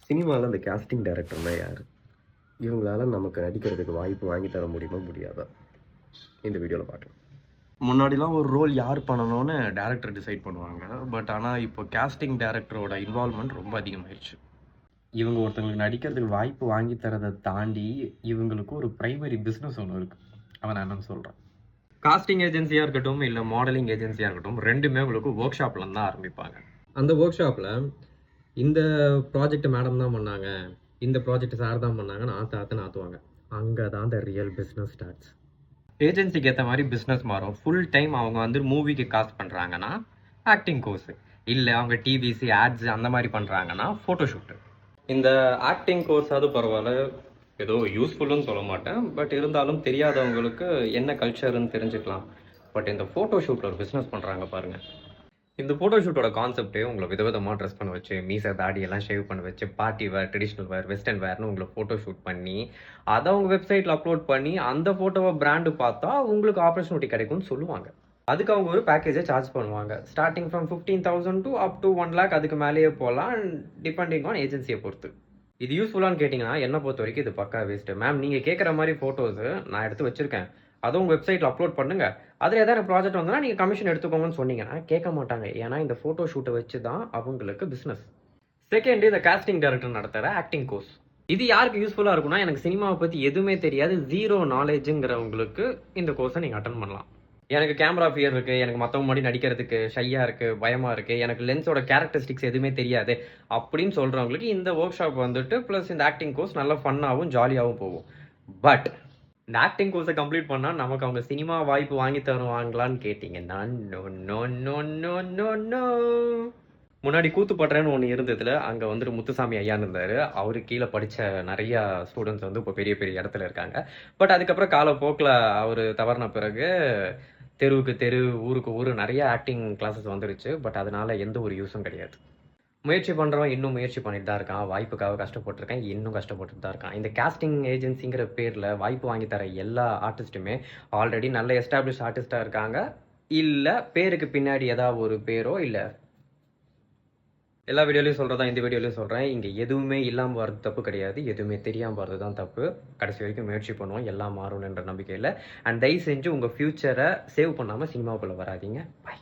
சினிமாவில் அந்த கேஸ்டிங் டைரக்டர்னால் யார்? இவங்களால நமக்கு நடிக்கிறதுக்கு வாய்ப்பு வாங்கி தர முடியுமா முடியாதா? இந்த வீடியோவில் பார்க்கலாம். முன்னாடிலாம் ஒரு ரோல் யார் பண்ணணும்னு டேரக்டர் டிசைட் பண்ணுவாங்க. பட் ஆனால் இப்போ கேஸ்டிங் டேரக்டரோட இன்வால்மெண்ட் ரொம்ப அதிகமாகிடுச்சு. இவங்க ஒருத்தங்களுக்கு நடிக்கிறதுக்கு வாய்ப்பு வாங்கி தரதை தாண்டி இவங்களுக்கு ஒரு ப்ரைமரி பிஸ்னஸ் ஒன்று இருக்குது. அவன் நான் என்னன்னு சொல்கிறேன். காஸ்டிங் ஏஜென்சியாக இருக்கட்டும் இல்லை மாடலிங் ஏஜென்சியாக இருக்கட்டும், ரெண்டுமே உங்களுக்கு ஒர்க் ஷாப்ல தான் ஆரம்பிப்பாங்க. அந்த ஒர்க் ஷாப்பில் இந்த ப்ராஜெக்ட் மேடம் தான் பண்ணாங்க, இந்த ப்ராஜெக்ட் சார் தான் பண்ணாங்கன்னு ஆற்றுவாங்க. அங்கே தான் இந்த ரியல் பிஸ்னஸ் ஸ்டார்ட்ஸ். ஏஜென்சிக்கு ஏற்ற மாதிரி பிஸ்னஸ் மாறும். ஃபுல் டைம் அவங்க வந்து மூவிக்கு காஸ்ட் பண்ணுறாங்கன்னா ஆக்டிங் கோர்ஸ், இல்லை அவங்க டிவிசி ஆட்ஸ் அந்த மாதிரி பண்ணுறாங்கன்னா ஃபோட்டோஷூட்டு. இந்த ஆக்டிங் கோர்ஸாவது பரவாயில்ல, ஏதோ யூஸ்ஃபுல்லுன்னு சொல்ல மாட்டேன். பட் இருந்தாலும் தெரியாதவங்களுக்கு என்ன கல்ச்சர்னு தெரிஞ்சுக்கலாம். பட் இந்த ஃபோட்டோஷூட்டில் ஒரு பிஸ்னஸ் பண்ணுறாங்க பாருங்கள். இந்த ஃபோட்டோஷூட்டோட கான்செப்டே உங்களை விதவிதமாக ட்ரெஸ் பண்ண வச்சு, மீசை தாடியெல்லாம் ஷேவ் பண்ண வச்சு, party wear, traditional wear, western வேர்னு உங்களை ஃபோட்டோஷூட் பண்ணி அதை அவங்க வெப்சைட்டில் அப்லோட் பண்ணி அந்த ஃபோட்டோவை பிராண்டு பார்த்தா உங்களுக்கு ஆப்பர்ச்சுனிட்டி கிடைக்கும்னு சொல்லுவாங்க. அதுக்கு அவங்க ஒரு பேக்கேஜை சார்ஜ் பண்ணுவாங்க. Starting from 15,000 to up to 1 lakh, அதுக்கு மேலேயே போகலாம், டிபெண்டிங் ஆன் ஏஜென்சியை பொறுத்து. இது யூஸ்ஃபுல்லான்னு கேட்டிங்கன்னா என்னை பொறுத்த வரைக்கும் இது பக்கா வேஸ்ட்டு. மேம், நீங்கள் கேட்குற மாதிரி ஃபோட்டோஸு நான் எடுத்து வச்சுருக்கேன், அதை உங்கள் வெப்சைட்டில் அப்லோட் பண்ணுங்க, அதில் ஏதாவது ப்ராஜெக்ட் வந்தனா நீங்கள் கமிஷன் எடுத்துக்கோங்கன்னு சொன்னீங்கன்னா கேட்க மாட்டாங்க. ஏன்னா இந்த ஃபோட்டோ ஷூட்டை வச்சு தான் அவங்களுக்கு பிஸ்னஸ். செகண்ட், இந்த காஸ்டிங் டைரக்டர் நடத்துகிற ஆக்டிங் கோர்ஸ். இது யாருக்கு யூஸ்ஃபுல்லாக இருக்குன்னா, எனக்கு சினிமாவை பற்றி எதுவுமே தெரியாது, ஜீரோ நாலேஜுங்கிறவங்களுக்கு இந்த கோர்ஸை நீங்கள் அட்டன் பண்ணலாம். எனக்கு கேமரா ஃபியர் இருக்குது, எனக்கு மற்றவங்க முன்னாடி நடிக்கிறதுக்கு ஷையாக இருக்குது, பயமாக இருக்குது, எனக்கு லென்ஸோட கேரக்டரிஸ்டிக்ஸ் எதுவுமே தெரியாது அப்படின்னு சொல்கிறவங்களுக்கு இந்த ஒர்க் ஷாப் வந்துட்டு ப்ளஸ் இந்த ஆக்டிங் கோர்ஸ் நல்லா ஃபன்னாகவும் ஜாலியாகவும் போகும். பட் இந்த ஆக்டிங் கோர்ஸை கம்ப்ளீட் பண்ணால் நமக்கு அவங்க சினிமா வாய்ப்பு வாங்கி தருவாங்களான்னு கேட்டிங்கன்னா no no no no no no. முன்னாடி கூத்துப்பட்டுறேன்னு ஒன்று இருந்ததுல அங்கே வந்துட்டு முத்துசாமி ஐயான்னு இருந்தார். அவரு கீழே படித்த நிறையா ஸ்டூடெண்ட்ஸ் வந்து இப்போ பெரிய பெரிய இடத்துல இருக்காங்க. பட் அதுக்கப்புறம் காலப்போக்கில் அவர் தவறின பிறகு தெருவுக்கு தெரு, ஊருக்கு ஊர் நிறைய ஆக்டிங் கிளாஸஸ் வந்துருச்சு. பட் அதனால எந்த ஒரு யூஸும் கிடையாது. முயற்சி பண்ணுறவன் இன்னும் முயற்சி பண்ணிட்டு தான் இருக்கான். வாய்ப்புக்காக கஷ்டப்பட்டுருக்கேன், இன்னும் கஷ்டப்பட்டு தான் இருக்கான். இந்த கேஸ்டிங் ஏஜென்சிங்கிற பேரில் வாய்ப்பு வாங்கி தர எல்லா ஆர்டிஸ்ட்டுமே ஆல்ரெடி நல்ல எஸ்டாப்ளிஷ் ஆர்டிஸ்டாக இருக்காங்க, இல்லை பேருக்கு பின்னாடி ஏதாவது ஒரு பேரோ, இல்லை எல்லா வீடியோலையும் சொல்கிறதா இந்த வீடியோலையும் சொல்கிறேன், இங்கே எதுவுமே இல்லாமல் வர்றது தப்பு கிடையாது, எதுவுமே தெரியாமல் வர்றது தான் தப்பு. கடைசி வரைக்கும் முயற்சி பண்ணுவோம், எல்லாம் மாறணுன்ற நம்பிக்கையில். அண்ட் தயவு செஞ்சு உங்கள் ஃப்யூச்சரை சேவ் பண்ணாமல் சினிமாவுக்குள்ளே வராதிங்க. பை.